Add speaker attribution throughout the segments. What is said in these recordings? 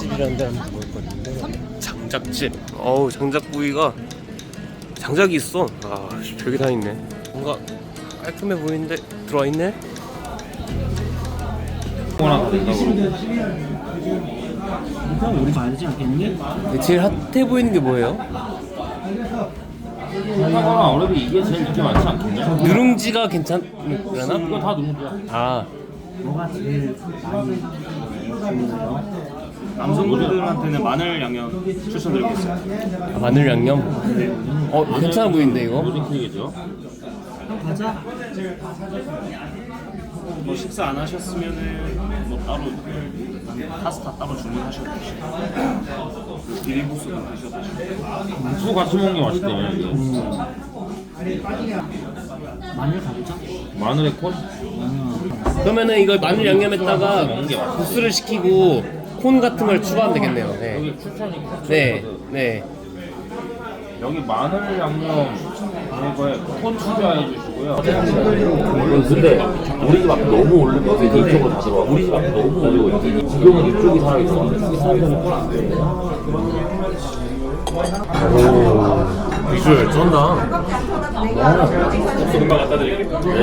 Speaker 1: 장작집이라는 데 한번 볼 건데. 장작집. 어우, 장작구이가 장작이 있어. 아, 별게 다 있네. 뭔가 깔끔해 보이는데 들어와 있네.
Speaker 2: 일단 우리 봐야 되지 않겠니?
Speaker 1: 제일 핫해 보이는 게 뭐예요?
Speaker 3: 하거나 아무래도 이게 제일 인기 많지 않겠냐?
Speaker 1: 누룽지가 괜찮으나?
Speaker 3: 이거 다 누룽지야.
Speaker 1: 아,
Speaker 2: 뭐가 제일 많이 주문해요?
Speaker 4: 남성분들한테는 마늘 양념 추천드리겠어요.
Speaker 1: 마늘 양념? 괜찮아 보이는데 이거?
Speaker 3: 무슨 튀기죠?
Speaker 2: 가자.
Speaker 4: 뭐 식사 안 하셨으면은 뭐 따로 파스타 따로 주문하셔도 되시고 비빔국수도 드셔도 되시고.
Speaker 3: 국수 같이 먹는 게 맛있대요. 이게.
Speaker 2: 마늘 가보자.
Speaker 3: 마늘에 콘?
Speaker 1: 그러면은 이걸 마늘 양념에다가 국수를 시키고 콘 같은 걸 추가하면 되겠네요. 네.
Speaker 3: 여기 추천이
Speaker 1: 네. 네.
Speaker 3: 여기 마늘 양념 이거에 콘 추가해 주시고요.
Speaker 5: 근데 우리 집 앞에 너무 올리고 이쪽으로 다 들어와. 우리 집 앞에 너무 올리고 있지. 지금은 이쪽이 사람이 있어. 이 사람들은
Speaker 1: 오, 비주얼 쩐다.
Speaker 3: 금방 갖다 드릴게요. 네.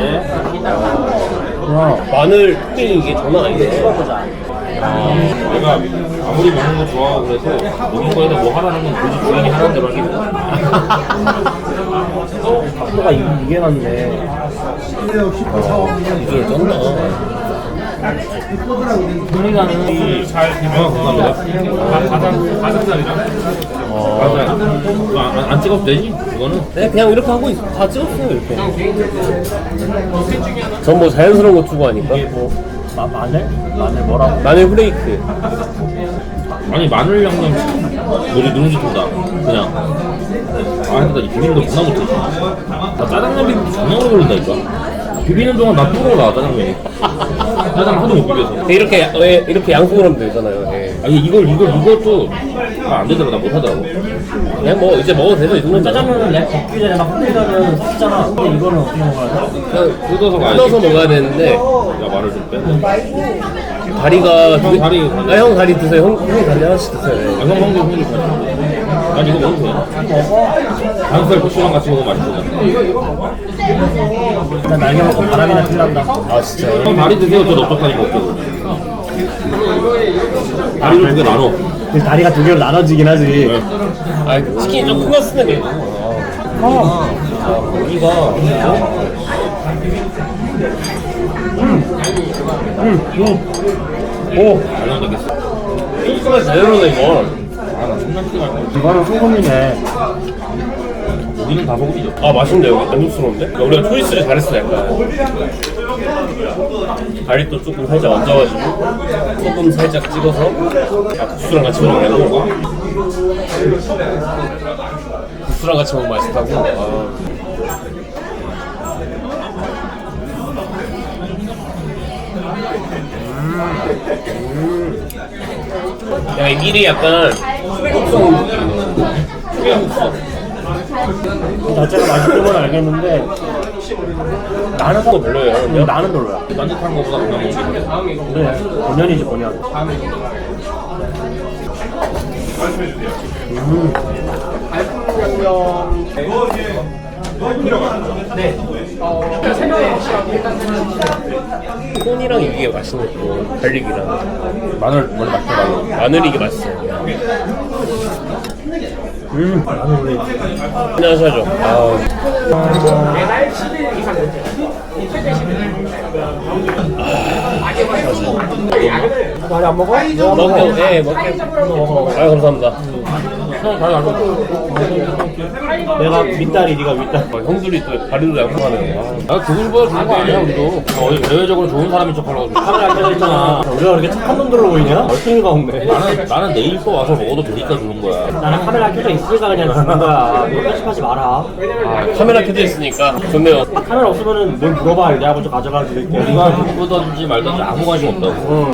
Speaker 1: 마늘 토핑이 이게 장난 아니네.
Speaker 3: 내가 아무리 먹는 거 좋아하고 그래서 먹는 거에서 뭐 하나는 건 굳이 주인이 하는 대로 하긴
Speaker 2: 각도가 이게 맞네.
Speaker 1: 비주얼 쩐다.
Speaker 2: 우리가는
Speaker 3: 잘 감사합니다. 가슴살이랑 맞아요. 안 찍어도 되지? 이거는?
Speaker 1: 네, 그냥 이렇게 하고 다 찍었어요, 이렇게. 전 뭐 자연스러운 거 추구하니까.
Speaker 2: 마늘? 마늘 뭐라고?
Speaker 1: 마늘 후레이크.
Speaker 3: 아니 마늘 양념 뭐지 누룽지 통다 그냥 근데 나 비비는 거 존나 못해 나 짜장면 비빔 존나 오래 걸린다니까 비비는 동안 나 불어라 짜장면이 짜장 하도 못 비벼서
Speaker 1: 이렇게 양쪽으로 하면 되잖아요. 네.
Speaker 3: 아니 이것도 안 되더라 나 못하더라고
Speaker 1: 그냥 뭐 이제 먹어도 되죠, 이 정도면.
Speaker 2: 짜장면은 내가 걷기 전에 막 흔들면 섞잖아. 근데 이거는 어떻게 먹어야 돼?
Speaker 1: 그냥
Speaker 3: 뜯어서 가야지
Speaker 1: 뜯어서 먹어야 되는데.
Speaker 3: 야 말을 좀 빼.
Speaker 1: 다리가
Speaker 3: 형 다리
Speaker 1: 형 다리 드세요. 형 다리 하나씩 드세요. 네.
Speaker 3: 형 먹는 거 난 이거 먹어도 돼 단살 고추랑 같이 먹으면 맛있어
Speaker 2: 일단 날개 먹고 바람이나 틀란다.
Speaker 1: 아, 진짜요?
Speaker 3: 형 다리 드세요 저 넓적다니 먹고 다리를 두 개 나눠
Speaker 2: 그 다리가 두 개로 나눠지긴 하지.
Speaker 1: 아, 치킨이 좀 큰 거 쓰는 게. 고기가. 오,
Speaker 3: 잘 나오겠어
Speaker 1: 소스가 제대로네, 이거.
Speaker 3: 아나 성남시가 할 거야
Speaker 2: 이거는 소금이네.
Speaker 3: 고기는 다 소금이죠
Speaker 1: 아, 맛있는데, 여기? 만족스러운데? 우리가 초이스를 잘했어, 약간. 다리도 조금 살짝 얹어가지고, 소금 살짝 찍어서, 국수랑 같이 먹으려고. 국수랑 같이 먹으면 맛있다고. 야, 이 밀이 약간 수백국수 느낌이네. 수백국수.
Speaker 2: 자체가 맛있는 건 알겠는데
Speaker 1: 나는 거 별로예요.
Speaker 2: 나는 별로야.
Speaker 3: 딴짓한 거보다 그냥 먹지
Speaker 2: 그래 본연이지 본연.
Speaker 1: 콘이랑 이게 맛있는 거, 갈릭이랑
Speaker 3: 마늘 원래 맛있더라고
Speaker 1: 마늘이 이게 맛있어요.
Speaker 2: 나는 원래
Speaker 1: 안녕하셔야죠.
Speaker 2: 다리 안 먹어?
Speaker 1: 먹게요. 네, 먹게요. 아유, 감사합니다.
Speaker 2: 내가 윗다리 네가 윗다리.
Speaker 1: 형들이 또 다리도 양보하네요.
Speaker 3: 그들보다 좋은 거 아니야 우리도 어디 대외적으로 좋은 사람인 척 하려고
Speaker 2: 카메라 안 켜져 있잖아. 우리가 그렇게 착한 놈들로 보이냐? 얼탱이가 없네.
Speaker 3: 나는 내일 또 와서 먹어도 되니까 주는 거야
Speaker 2: 나는 카메라 켜져 있으니까 그냥 주는 거야. 너 편집하지 마라.
Speaker 1: 카메라 켜져 있으니까 좋네요.
Speaker 2: 카메라 없으면은 뭘 물어봐. 내가 먼저 가져가 줄게.
Speaker 3: 우리가 누구든지 말든지 아무 관심 없다고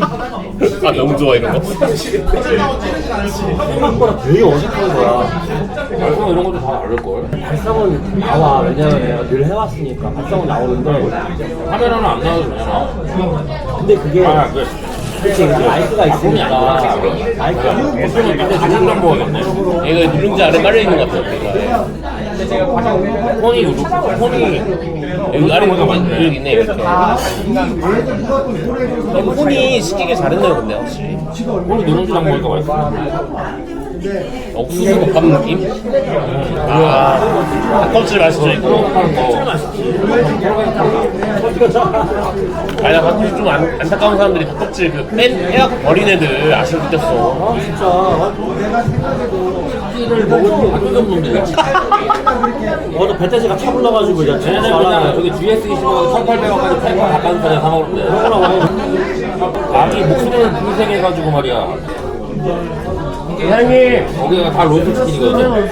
Speaker 1: 아, 너무 좋아, 이런 거.
Speaker 2: 생각보다 되게 어색한 거야.
Speaker 3: 말씀 이런 것도 다 알릴걸
Speaker 2: 발성은 나와. 왜냐면 내가 늘 해왔으니까 발성은 나오는데
Speaker 3: 카메라는 안 나와도 되잖아
Speaker 2: 근데 그게
Speaker 3: 아 그래
Speaker 2: 그치, 마이크가 있으니까. 마이크가
Speaker 3: 그러면 밑에 중간 먹어야겠네.
Speaker 1: 얘가 누룽지 안에 깔려있는 것 같아요
Speaker 3: 폰이
Speaker 1: 여기 아래 여기 있네 이렇게 폰이 시키길 잘했네요 근데 확실히
Speaker 3: 폰이 누룽지랑 먹으니까 맛있어.
Speaker 1: 옥수수 볶음 느낌? 닭껍질 맛있죠 이거? 아니 나 가끔 좀 안타까운 사람들이 닭껍질 그 빼갖고 버린 애들 아쉬워 죽겠어
Speaker 3: 를 먹을 안 뜨거운 놈들.
Speaker 2: 어제 배태지가 차불러가지고 이제
Speaker 3: 쟤네는 그냥 저기 GS 25가 1,800원까지 팔고 닭가슴살에 사 먹는데. 아기 목숨을 불생해가지고 말이야.
Speaker 1: 사장님
Speaker 3: 거기가 다 로스트 치킨이거든.